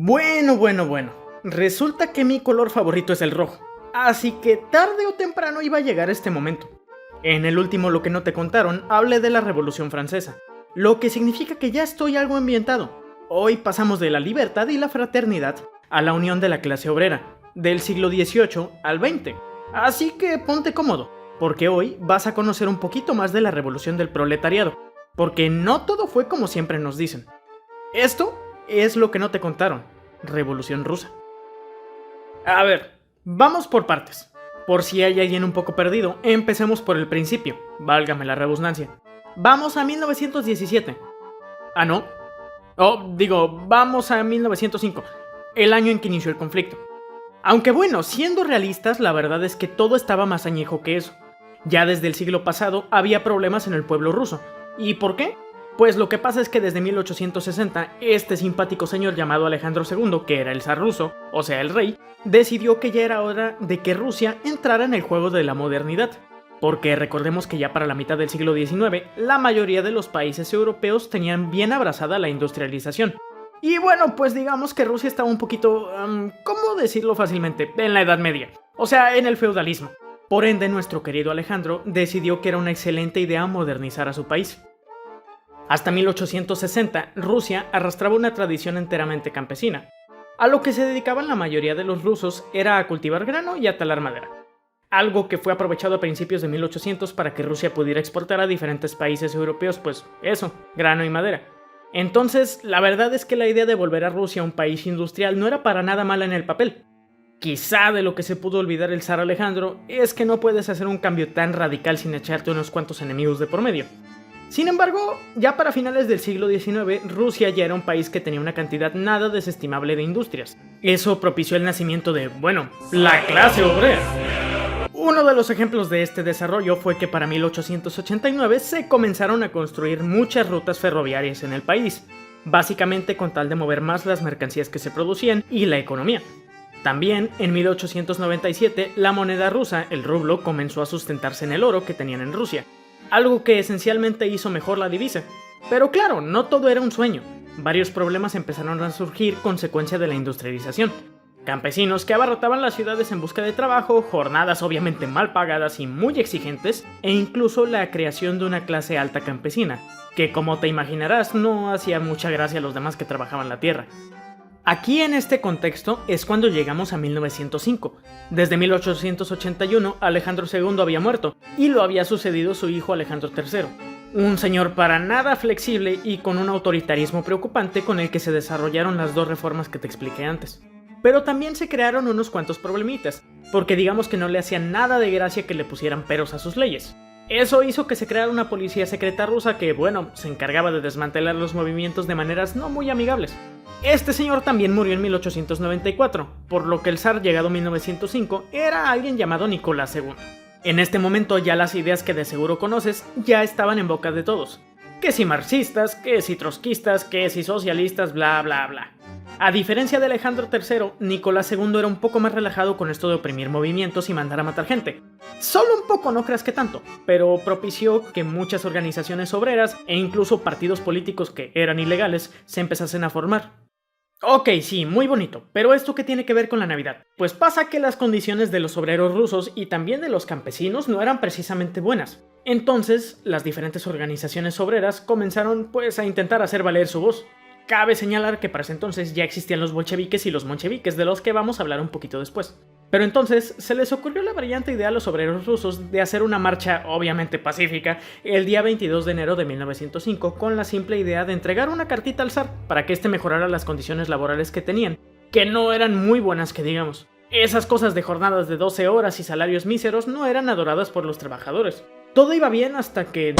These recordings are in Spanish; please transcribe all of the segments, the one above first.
Bueno. Resulta que mi color favorito es el rojo. Así que tarde o temprano iba a llegar este momento. En el último Lo que no te contaron, hablé de la Revolución Francesa, lo que significa que ya estoy algo ambientado. Hoy pasamos de la libertad y la fraternidad a la unión de la clase obrera, del siglo XVIII al XX. Así que ponte cómodo, porque hoy vas a conocer un poquito más de la revolución del proletariado, porque no todo fue como siempre nos dicen. Esto es Lo que no te contaron, Revolución Rusa. A ver, vamos por partes. Por si hay alguien un poco perdido, empecemos por el principio, válgame la redundancia. Vamos a 1917. Ah, ¿no? Vamos a 1905, el año en que inició el conflicto. Aunque bueno, siendo realistas, la verdad es que todo estaba más añejo que eso. Ya desde el siglo pasado había problemas en el pueblo ruso. ¿Y por qué? Pues lo que pasa es que desde 1860, este simpático señor llamado Alejandro II, que era el zar ruso, o sea el rey, decidió que ya era hora de que Rusia entrara en el juego de la modernidad. Porque recordemos que ya para la mitad del siglo XIX, la mayoría de los países europeos tenían bien abrazada la industrialización. Y bueno, pues digamos que Rusia estaba un poquito, ¿cómo decirlo fácilmente?, en la Edad Media, o sea, en el feudalismo. Por ende, nuestro querido Alejandro decidió que era una excelente idea modernizar a su país. Hasta 1860, Rusia arrastraba una tradición enteramente campesina. A lo que se dedicaban la mayoría de los rusos era a cultivar grano y a talar madera. Algo que fue aprovechado a principios de 1800 para que Rusia pudiera exportar a diferentes países europeos, pues eso, grano y madera. Entonces, la verdad es que la idea de volver a Rusia un país industrial no era para nada mala en el papel. Quizá de lo que se pudo olvidar el zar Alejandro es que no puedes hacer un cambio tan radical sin echarte unos cuantos enemigos de por medio. Sin embargo, ya para finales del siglo XIX, Rusia ya era un país que tenía una cantidad nada desestimable de industrias. Eso propició el nacimiento de, la clase obrera. Uno de los ejemplos de este desarrollo fue que para 1889 se comenzaron a construir muchas rutas ferroviarias en el país, básicamente con tal de mover más las mercancías que se producían y la economía. También, en 1897, la moneda rusa, el rublo, comenzó a sustentarse en el oro que tenían en Rusia, algo que esencialmente hizo mejor la divisa. Pero claro, no todo era un sueño. Varios problemas empezaron a surgir consecuencia de la industrialización. Campesinos que abarrotaban las ciudades en busca de trabajo, jornadas obviamente mal pagadas y muy exigentes, e incluso la creación de una clase alta campesina, que como te imaginarás no hacía mucha gracia a los demás que trabajaban la tierra. Aquí en este contexto es cuando llegamos a 1905. Desde 1881 Alejandro II había muerto y lo había sucedido su hijo Alejandro III. Un señor para nada flexible y con un autoritarismo preocupante con el que se desarrollaron las dos reformas que te expliqué antes. Pero también se crearon unos cuantos problemitas, porque digamos que no le hacían nada de gracia que le pusieran peros a sus leyes. Eso hizo que se creara una policía secreta rusa que, se encargaba de desmantelar los movimientos de maneras no muy amigables. Este señor también murió en 1894, por lo que el zar llegado 1905 era alguien llamado Nicolás II. En este momento ya las ideas que de seguro conoces ya estaban en boca de todos. Que si marxistas, que si trotskistas, que si socialistas, bla bla bla. A diferencia de Alejandro III, Nicolás II era un poco más relajado con esto de oprimir movimientos y mandar a matar gente. Solo un poco, no creas que tanto, pero propició que muchas organizaciones obreras e incluso partidos políticos que eran ilegales se empezasen a formar. Ok, sí, muy bonito, pero ¿esto qué tiene que ver con la Navidad? Pues pasa que las condiciones de los obreros rusos y también de los campesinos no eran precisamente buenas. Entonces, las diferentes organizaciones obreras comenzaron a intentar hacer valer su voz. Cabe señalar que para ese entonces ya existían los bolcheviques y los moncheviques, de los que vamos a hablar un poquito después. Pero entonces se les ocurrió la brillante idea a los obreros rusos de hacer una marcha, obviamente pacífica, el día 22 de enero de 1905 con la simple idea de entregar una cartita al zar para que éste mejorara las condiciones laborales que tenían, que no eran muy buenas que digamos. Esas cosas de jornadas de 12 horas y salarios míseros no eran adoradas por los trabajadores. Todo iba bien hasta que...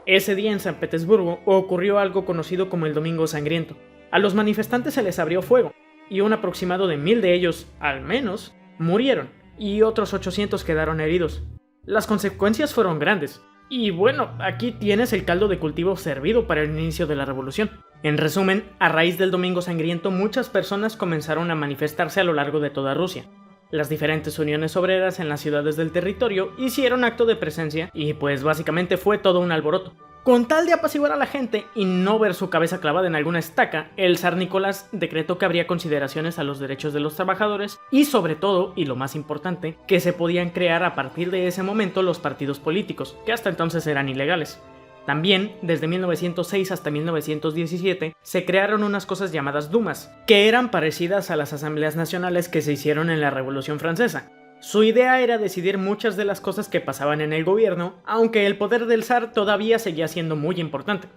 Ese día en San Petersburgo ocurrió algo conocido como el Domingo Sangriento. A los manifestantes se les abrió fuego, y un aproximado de 1000 de ellos, al menos, murieron, y otros 800 quedaron heridos. Las consecuencias fueron grandes, y aquí tienes el caldo de cultivo servido para el inicio de la revolución. En resumen, a raíz del Domingo Sangriento muchas personas comenzaron a manifestarse a lo largo de toda Rusia. Las diferentes uniones obreras en las ciudades del territorio hicieron acto de presencia y básicamente fue todo un alboroto. Con tal de apaciguar a la gente y no ver su cabeza clavada en alguna estaca, el zar Nicolás decretó que habría consideraciones a los derechos de los trabajadores y sobre todo, y lo más importante, que se podían crear a partir de ese momento los partidos políticos, que hasta entonces eran ilegales. También, desde 1906 hasta 1917, se crearon unas cosas llamadas dumas, que eran parecidas a las asambleas nacionales que se hicieron en la Revolución Francesa. Su idea era decidir muchas de las cosas que pasaban en el gobierno, aunque el poder del zar todavía seguía siendo muy importante.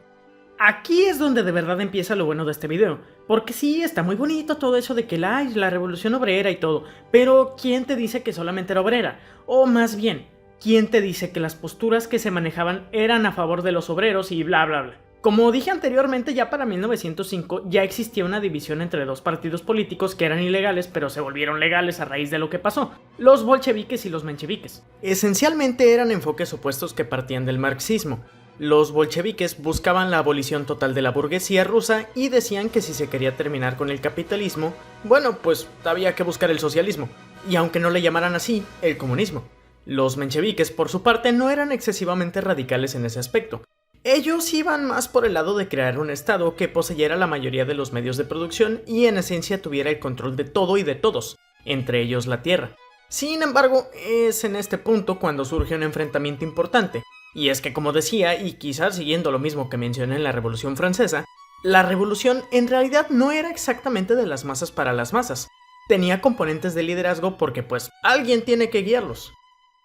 Aquí es donde de verdad empieza lo bueno de este video, porque sí, está muy bonito todo eso de que la revolución obrera y todo, pero ¿quién te dice que solamente era obrera? O más bien, ¿quién te dice que las posturas que se manejaban eran a favor de los obreros y bla bla bla? Como dije anteriormente, ya para 1905 ya existía una división entre dos partidos políticos que eran ilegales pero se volvieron legales a raíz de lo que pasó, los bolcheviques y los mencheviques. Esencialmente eran enfoques opuestos que partían del marxismo. Los bolcheviques buscaban la abolición total de la burguesía rusa y decían que si se quería terminar con el capitalismo, bueno, pues había que buscar el socialismo, y aunque no le llamaran así, el comunismo. Los mencheviques, por su parte, no eran excesivamente radicales en ese aspecto. Ellos iban más por el lado de crear un estado que poseyera la mayoría de los medios de producción y en esencia tuviera el control de todo y de todos, entre ellos la tierra. Sin embargo, es en este punto cuando surge un enfrentamiento importante, y es que como decía, y quizás siguiendo lo mismo que mencioné en la Revolución Francesa, la revolución en realidad no era exactamente de las masas para las masas, tenía componentes de liderazgo porque pues alguien tiene que guiarlos.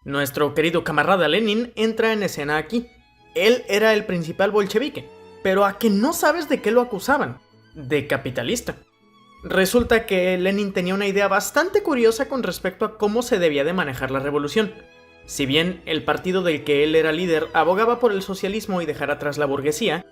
Nuestro querido camarada Lenin entra en escena aquí. Él era el principal bolchevique, pero ¿a que no sabes de qué lo acusaban? De capitalista. Resulta que Lenin tenía una idea bastante curiosa con respecto a cómo se debía de manejar la revolución. Si bien el partido del que él era líder abogaba por el socialismo y dejar atrás la burguesía,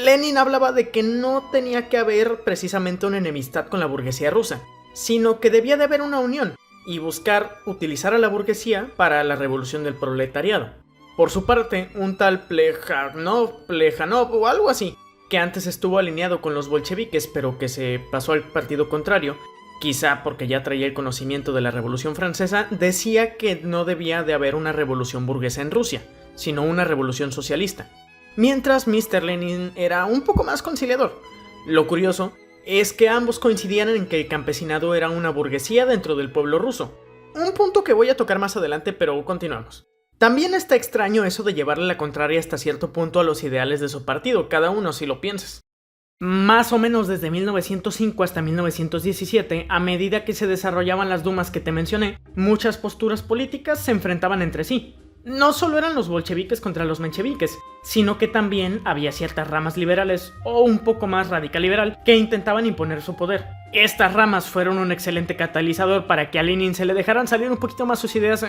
Lenin hablaba de que no tenía que haber precisamente una enemistad con la burguesía rusa, sino que debía de haber una unión y buscar utilizar a la burguesía para la revolución del proletariado. Por su parte, un tal Plejanov o algo así, que antes estuvo alineado con los bolcheviques pero que se pasó al partido contrario, quizá porque ya traía el conocimiento de la Revolución Francesa, decía que no debía de haber una revolución burguesa en Rusia, sino una revolución socialista. Mientras Mr. Lenin era un poco más conciliador. Lo curioso es que ambos coincidían en que el campesinado era una burguesía dentro del pueblo ruso. Un punto que voy a tocar más adelante, pero continuamos. También está extraño eso de llevarle la contraria hasta cierto punto a los ideales de su partido, cada uno si lo piensas. Más o menos desde 1905 hasta 1917, a medida que se desarrollaban las dumas que te mencioné, muchas posturas políticas se enfrentaban entre sí. No solo eran los bolcheviques contra los mencheviques, sino que también había ciertas ramas liberales, o un poco más radical liberal, que intentaban imponer su poder. Estas ramas fueron un excelente catalizador para que a Lenin se le dejaran salir un poquito más sus ideas,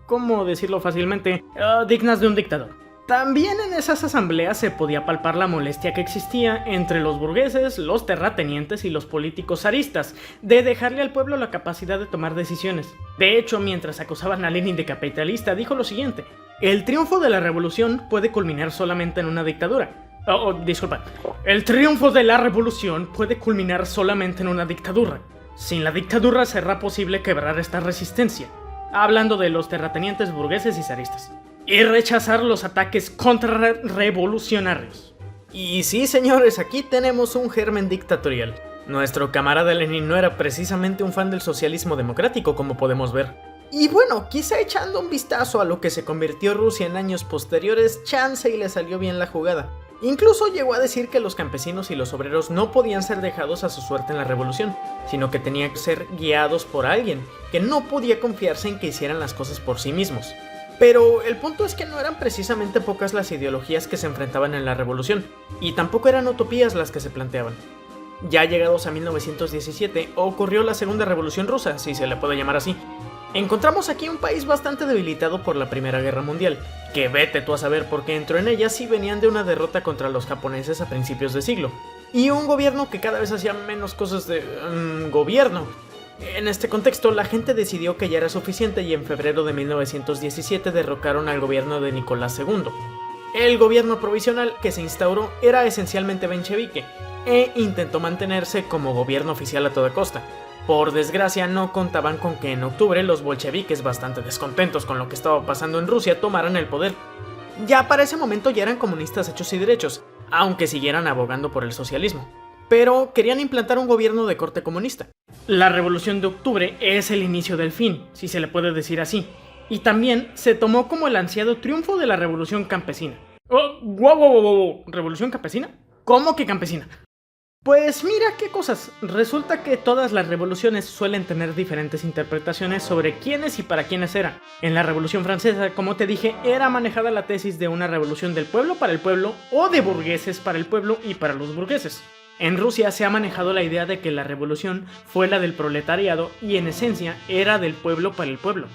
¿cómo decirlo fácilmente?, dignas de un dictador. También en esas asambleas se podía palpar la molestia que existía entre los burgueses, los terratenientes y los políticos zaristas, de dejarle al pueblo la capacidad de tomar decisiones. De hecho, mientras acusaban a Lenin de capitalista, dijo lo siguiente: el triunfo de la revolución puede culminar solamente en una dictadura. El triunfo de la revolución puede culminar solamente en una dictadura. Sin la dictadura será posible quebrar esta resistencia. Hablando de los terratenientes burgueses y zaristas. Y rechazar los ataques contrarrevolucionarios. Y sí, señores, aquí tenemos un germen dictatorial. Nuestro camarada Lenin no era precisamente un fan del socialismo democrático, como podemos ver. Y bueno, quizá echando un vistazo a lo que se convirtió Rusia en años posteriores, chance y le salió bien la jugada. Incluso llegó a decir que los campesinos y los obreros no podían ser dejados a su suerte en la revolución, sino que tenían que ser guiados por alguien, que no podía confiarse en que hicieran las cosas por sí mismos. Pero el punto es que no eran precisamente pocas las ideologías que se enfrentaban en la revolución, y tampoco eran utopías las que se planteaban. Ya llegados a 1917, ocurrió la Segunda Revolución Rusa, si se le puede llamar así. Encontramos aquí un país bastante debilitado por la Primera Guerra Mundial, que vete tú a saber por qué entró en ella si venían de una derrota contra los japoneses a principios de siglo, y un gobierno que cada vez hacía menos cosas de gobierno. En este contexto, la gente decidió que ya era suficiente y en febrero de 1917 derrocaron al gobierno de Nicolás II. El gobierno provisional que se instauró era esencialmente menchevique e intentó mantenerse como gobierno oficial a toda costa. Por desgracia, no contaban con que en octubre los bolcheviques, bastante descontentos con lo que estaba pasando en Rusia, tomaran el poder. Ya para ese momento ya eran comunistas hechos y derechos, aunque siguieran abogando por el socialismo. Pero querían implantar un gobierno de corte comunista. La Revolución de Octubre es el inicio del fin, si se le puede decir así, y también se tomó como el ansiado triunfo de la Revolución Campesina. ¡Wow! ¿Revolución Campesina? ¿Cómo que campesina? Pues mira qué cosas, resulta que todas las revoluciones suelen tener diferentes interpretaciones sobre quiénes y para quiénes eran. En la Revolución Francesa, como te dije, era manejada la tesis de una revolución del pueblo para el pueblo o de burgueses para el pueblo y para los burgueses. En Rusia se ha manejado la idea de que la revolución fue la del proletariado y en esencia era del pueblo para el pueblo,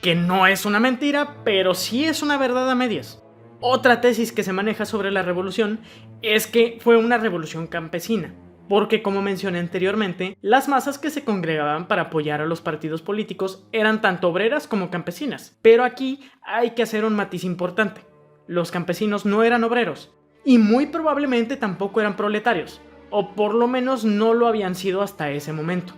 que no es una mentira, pero sí es una verdad a medias. Otra tesis que se maneja sobre la revolución es que fue una revolución campesina, porque como mencioné anteriormente, las masas que se congregaban para apoyar a los partidos políticos eran tanto obreras como campesinas. Pero aquí hay que hacer un matiz importante. Los campesinos no eran obreros, y muy probablemente tampoco eran proletarios, o por lo menos no lo habían sido hasta ese momento.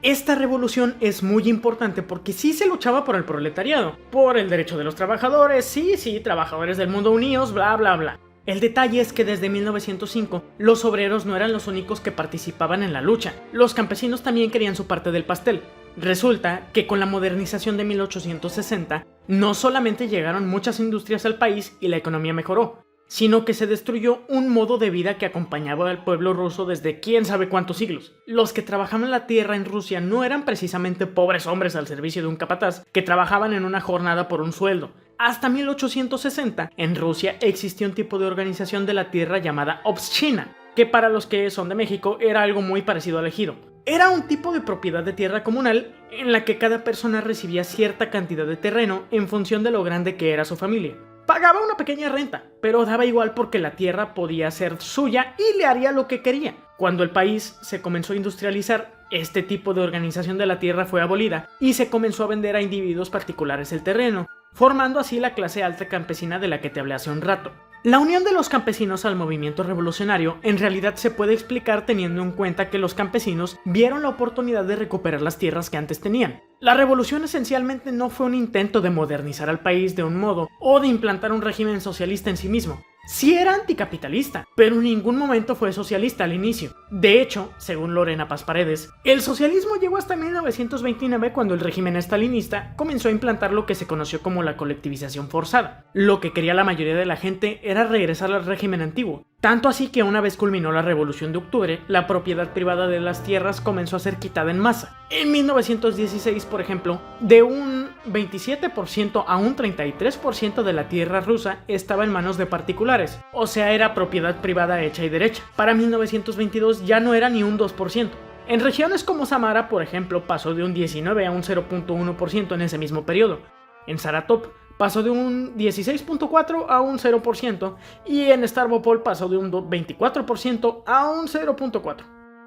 Esta revolución es muy importante porque sí se luchaba por el proletariado, por el derecho de los trabajadores, sí, trabajadores del mundo unidos, bla bla bla. El detalle es que desde 1905 los obreros no eran los únicos que participaban en la lucha, los campesinos también querían su parte del pastel. Resulta que con la modernización de 1860 no solamente llegaron muchas industrias al país y la economía mejoró, sino que se destruyó un modo de vida que acompañaba al pueblo ruso desde quién sabe cuántos siglos. Los que trabajaban la tierra en Rusia no eran precisamente pobres hombres al servicio de un capataz que trabajaban en una jornada por un sueldo. Hasta 1860, en Rusia existía un tipo de organización de la tierra llamada obshchina, que para los que son de México era algo muy parecido al ejido. Era un tipo de propiedad de tierra comunal en la que cada persona recibía cierta cantidad de terreno en función de lo grande que era su familia. Pagaba una pequeña renta, pero daba igual porque la tierra podía ser suya y le haría lo que quería. Cuando el país se comenzó a industrializar, este tipo de organización de la tierra fue abolida y se comenzó a vender a individuos particulares el terreno, formando así la clase alta campesina de la que te hablé hace un rato. La unión de los campesinos al movimiento revolucionario en realidad se puede explicar teniendo en cuenta que los campesinos vieron la oportunidad de recuperar las tierras que antes tenían. La revolución esencialmente no fue un intento de modernizar al país de un modo o de implantar un régimen socialista en sí mismo. Sí era anticapitalista, pero en ningún momento fue socialista al inicio. De hecho, según Lorena Paz Paredes, el socialismo llegó hasta 1929 cuando el régimen estalinista comenzó a implantar lo que se conoció como la colectivización forzada. Lo que quería la mayoría de la gente era regresar al régimen antiguo. Tanto así que una vez culminó la Revolución de Octubre, la propiedad privada de las tierras comenzó a ser quitada en masa. En 1916, por ejemplo, de un 27% a un 33% de la tierra rusa estaba en manos de particulares, o sea, era propiedad privada hecha y derecha. Para 1922 ya no era ni un 2%. En regiones como Samara, por ejemplo, pasó de un 19 a un 0.1% en ese mismo periodo. En Saratov pasó de un 16.4 a un 0%, y en Stavropol pasó de un 24% a un 0.4.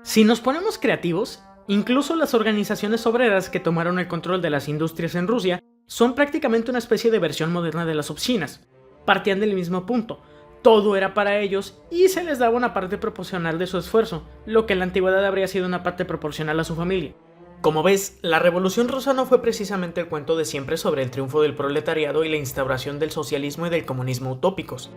Si nos ponemos creativos, incluso las organizaciones obreras que tomaron el control de las industrias en Rusia son prácticamente una especie de versión moderna de las obschinas. Partían del mismo punto, todo era para ellos y se les daba una parte proporcional de su esfuerzo, lo que en la antigüedad habría sido una parte proporcional a su familia. Como ves, la Revolución Rusa no fue precisamente el cuento de siempre sobre el triunfo del proletariado y la instauración del socialismo y del comunismo utópicos.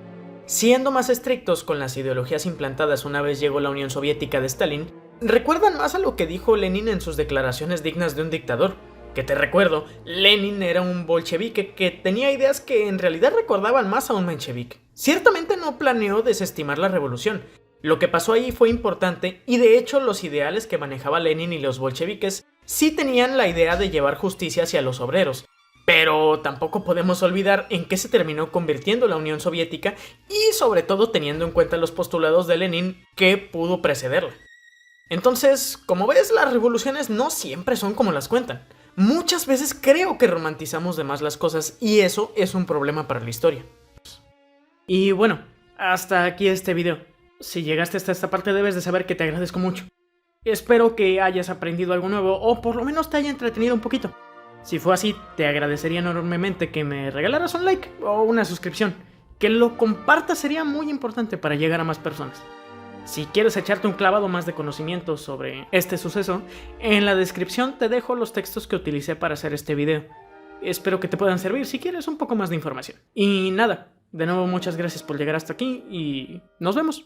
Siendo más estrictos con las ideologías implantadas una vez llegó la Unión Soviética de Stalin, recuerdan más a lo que dijo Lenin en sus declaraciones dignas de un dictador. Que te recuerdo, Lenin era un bolchevique que tenía ideas que en realidad recordaban más a un menchevique. Ciertamente no planeó desestimar la revolución. Lo que pasó ahí fue importante y de hecho los ideales que manejaba Lenin y los bolcheviques sí tenían la idea de llevar justicia hacia los obreros, pero tampoco podemos olvidar en qué se terminó convirtiendo la Unión Soviética y sobre todo teniendo en cuenta los postulados de Lenin que pudo precederla. Entonces, como ves, las revoluciones no siempre son como las cuentan. Muchas veces creo que romantizamos de más las cosas y eso es un problema para la historia. Y bueno, hasta aquí este video. Si llegaste hasta esta parte debes de saber que te agradezco mucho. Espero que hayas aprendido algo nuevo o por lo menos te haya entretenido un poquito. Si fue así, te agradecería enormemente que me regalaras un like o una suscripción. Que lo compartas sería muy importante para llegar a más personas. Si quieres echarte un clavado más de conocimiento sobre este suceso, en la descripción te dejo los textos que utilicé para hacer este video. Espero que te puedan servir si quieres un poco más de información. Y nada, De nuevo, muchas gracias por llegar hasta aquí y nos vemos.